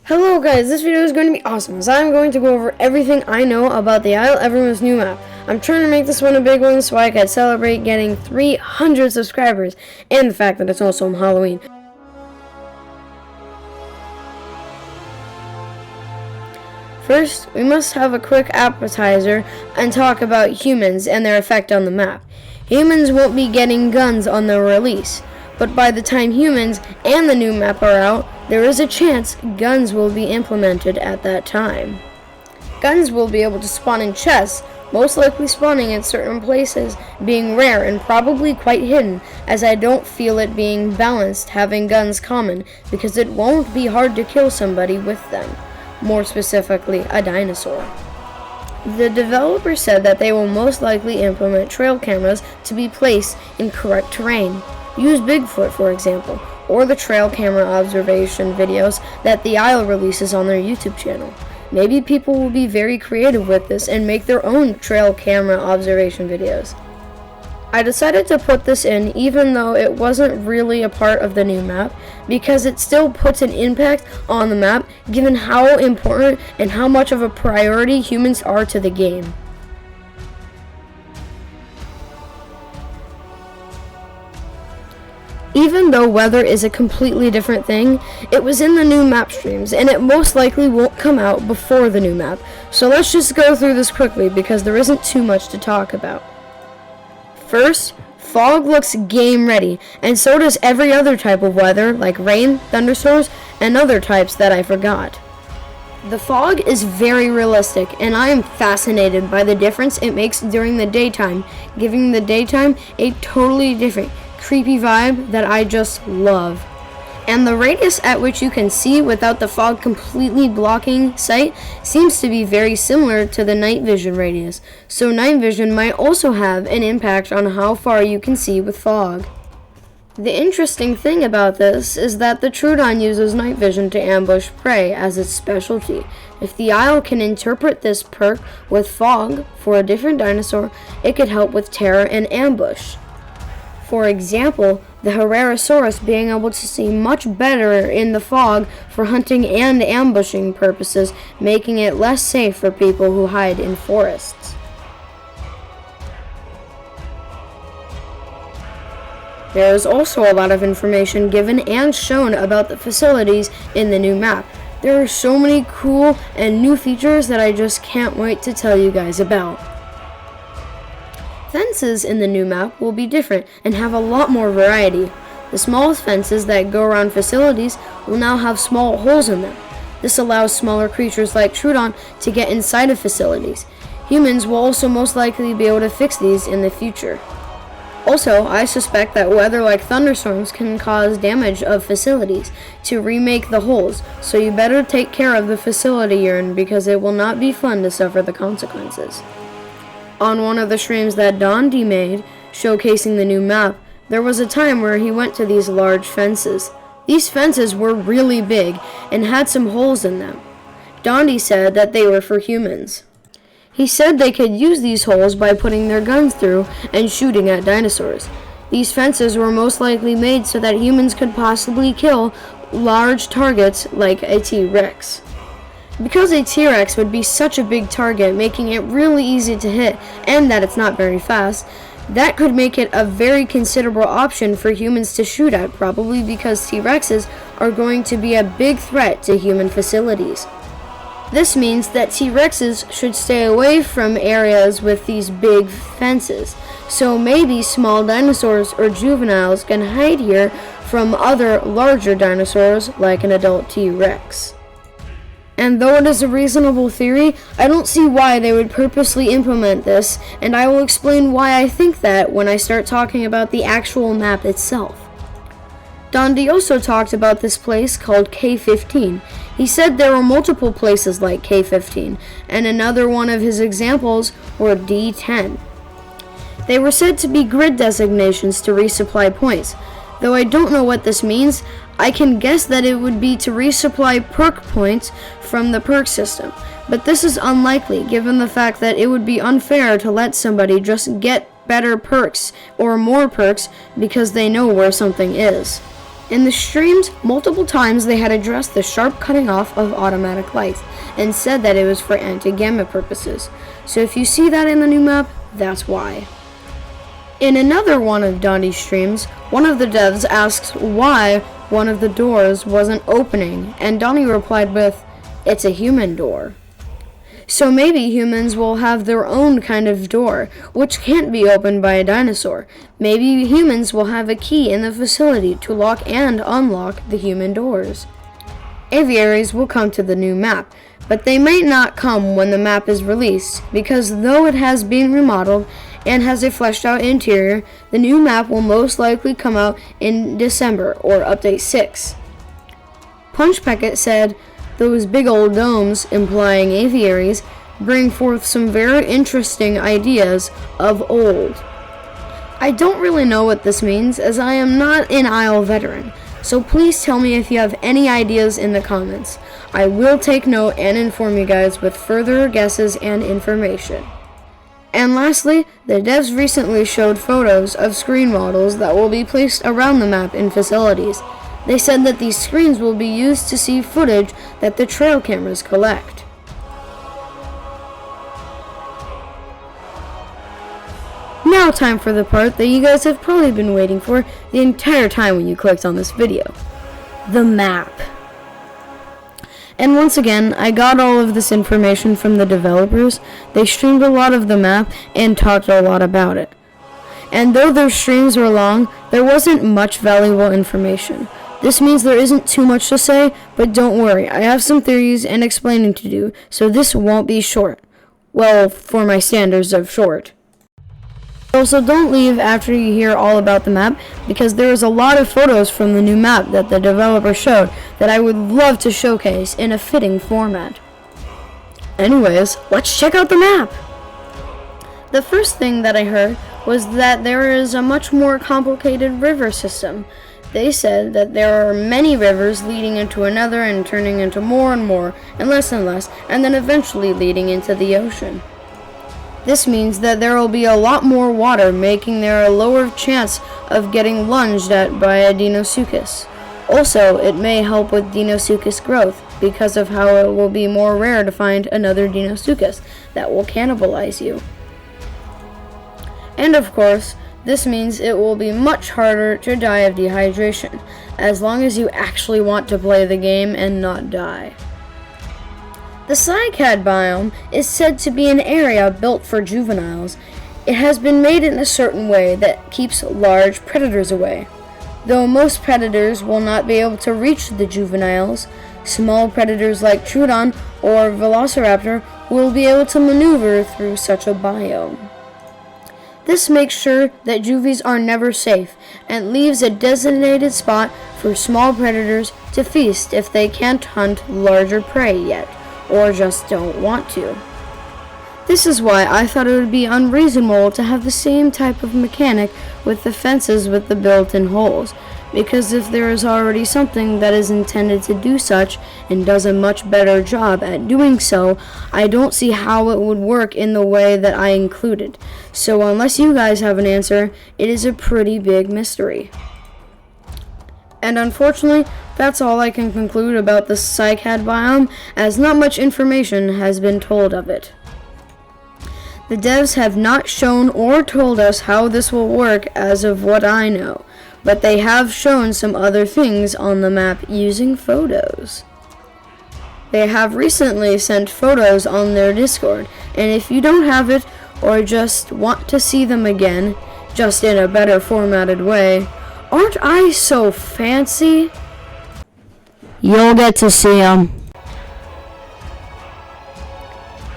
Hello guys, this video is going to be awesome as I'm going to go over everything I know about the Isle Evermost new map. I'm trying to make this one a big one so I can celebrate getting 300 subscribers and the fact that it's also Halloween. First, we must have a quick appetizer and talk about humans and their effect on the map. Humans won't be getting guns on their release, but by the time humans and the new map are out, there is a chance guns will be implemented at that time. Guns will be able to spawn in chests, most likely spawning in certain places, being rare and probably quite hidden, as I don't feel it being balanced having guns common, because it won't be hard to kill somebody with them, more specifically a dinosaur. The developer said that they will most likely implement trail cameras to be placed in correct terrain. Use Bigfoot, for example, or the trail camera observation videos that the Isle releases on their YouTube channel. Maybe people will be very creative with this and make their own trail camera observation videos. I decided to put this in even though it wasn't really a part of the new map, because it still puts an impact on the map given how important and how much of a priority humans are to the game. Even though weather is a completely different thing, it was in the new map streams, and it most likely won't come out before the new map. So let's just go through this quickly because there isn't too much to talk about. First, fog looks game ready, and so does every other type of weather, like rain, thunderstorms, and other types that I forgot. The fog is very realistic, and I am fascinated by the difference it makes during the daytime, giving the daytime a totally different, creepy vibe that I just love. And the radius at which you can see without the fog completely blocking sight seems to be very similar to the night vision radius, so night vision might also have an impact on how far you can see with fog. The interesting thing about this is that the Troodon uses night vision to ambush prey as its specialty. If the Isle can interpret this perk with fog for a different dinosaur, it could help with terror and ambush. For example, the Herrerasaurus being able to see much better in the fog for hunting and ambushing purposes, making it less safe for people who hide in forests. There is also a lot of information given and shown about the facilities in the new map. There are so many cool and new features that I just can't wait to tell you guys about. Fences in the new map will be different and have a lot more variety. The smallest fences that go around facilities will now have small holes in them. This allows smaller creatures like Troodon to get inside of facilities. Humans will also most likely be able to fix these in the future. Also, I suspect that weather like thunderstorms can cause damage of facilities to remake the holes, so you better take care of the facility you're in because it will not be fun to suffer the consequences. On one of the streams that Dondi made, showcasing the new map, there was a time where he went to these large fences. These fences were really big and had some holes in them. Dondi said that they were for humans. He said they could use these holes by putting their guns through and shooting at dinosaurs. These fences were most likely made so that humans could possibly kill large targets like a T-Rex. Because a T-Rex would be such a big target, making it really easy to hit, and that it's not very fast, that could make it a very considerable option for humans to shoot at, probably because T-Rexes are going to be a big threat to human facilities. This means that T-Rexes should stay away from areas with these big fences, so maybe small dinosaurs or juveniles can hide here from other larger dinosaurs like an adult T-Rex. And though it is a reasonable theory, I don't see why they would purposely implement this, and I will explain why I think that when I start talking about the actual map itself. Dondi also talked about this place called K15. He said there were multiple places like K15, and another one of his examples were D10. They were said to be grid designations to resupply points. Though I don't know what this means, I can guess that it would be to resupply perk points from the perk system, but this is unlikely given the fact that it would be unfair to let somebody just get better perks or more perks because they know where something is. In the streams, multiple times they had addressed the sharp cutting off of automatic lights and said that it was for anti-gamma purposes. So if you see that in the new map, that's why. In another one of Donnie's streams, one of the devs asked why one of the doors wasn't opening, and Donnie replied with, "It's a human door." So maybe humans will have their own kind of door, which can't be opened by a dinosaur. Maybe humans will have a key in the facility to lock and unlock the human doors. Aviaries will come to the new map, but they might not come when the map is released, because though it has been remodeled and has a fleshed out interior, the new map will most likely come out in December or Update 6. Punch Packet said, "Those big old domes," implying aviaries, "bring forth some very interesting ideas of old." I don't really know what this means, as I am not an Isle veteran, so please tell me if you have any ideas in the comments. I will take note and inform you guys with further guesses and information. And lastly, the devs recently showed photos of screen models that will be placed around the map in facilities. They said that these screens will be used to see footage that the trail cameras collect. Now time for the part that you guys have probably been waiting for the entire time when you clicked on this video. The map. And once again, I got all of this information from the developers. They streamed a lot of the map and talked a lot about it. And though their streams were long, there wasn't much valuable information. This means there isn't too much to say, but don't worry, I have some theories and explaining to do, so this won't be short. Well, for my standards of short. Also, don't leave after you hear all about the map, because there is a lot of photos from the new map that the developer showed that I would love to showcase in a fitting format. Anyways, let's check out the map! The first thing that I heard was that there is a much more complicated river system. They said that there are many rivers leading into another and turning into more and more and less, and then eventually leading into the ocean. This means that there will be a lot more water, making there a lower chance of getting lunged at by a Deinosuchus. Also, it may help with Deinosuchus growth, because of how it will be more rare to find another Deinosuchus that will cannibalize you. And of course, this means it will be much harder to die of dehydration, as long as you actually want to play the game and not die. The cycad biome is said to be an area built for juveniles. It has been made in a certain way that keeps large predators away. Though most predators will not be able to reach the juveniles, small predators like Troodon or Velociraptor will be able to maneuver through such a biome. This makes sure that juvies are never safe and leaves a designated spot for small predators to feast if they can't hunt larger prey yet, or just don't want to. This is why I thought it would be unreasonable to have the same type of mechanic with the fences with the built-in holes, because if there is already something that is intended to do such and does a much better job at doing so, I don't see how it would work in the way that I included. So unless you guys have an answer, it is a pretty big mystery. And unfortunately, that's all I can conclude about the cycad biome, as not much information has been told of it. The devs have not shown or told us how this will work as of what I know, but they have shown some other things on the map using photos. They have recently sent photos on their Discord, and if you don't have it or just want to see them again, just in a better formatted way, aren't I so fancy? You'll get to see them.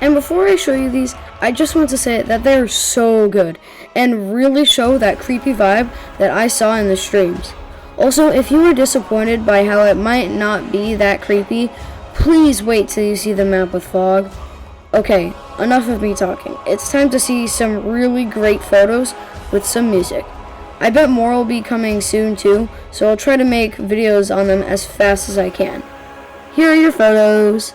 And before I show you these, I just want to say that they're so good and really show that creepy vibe that I saw in the streams. Also, if you were disappointed by how it might not be that creepy, please wait till you see the map with fog. Okay, enough of me talking. It's time to see some really great photos with some music. I bet more will be coming soon too, so I'll try to make videos on them as fast as I can. Here are your photos.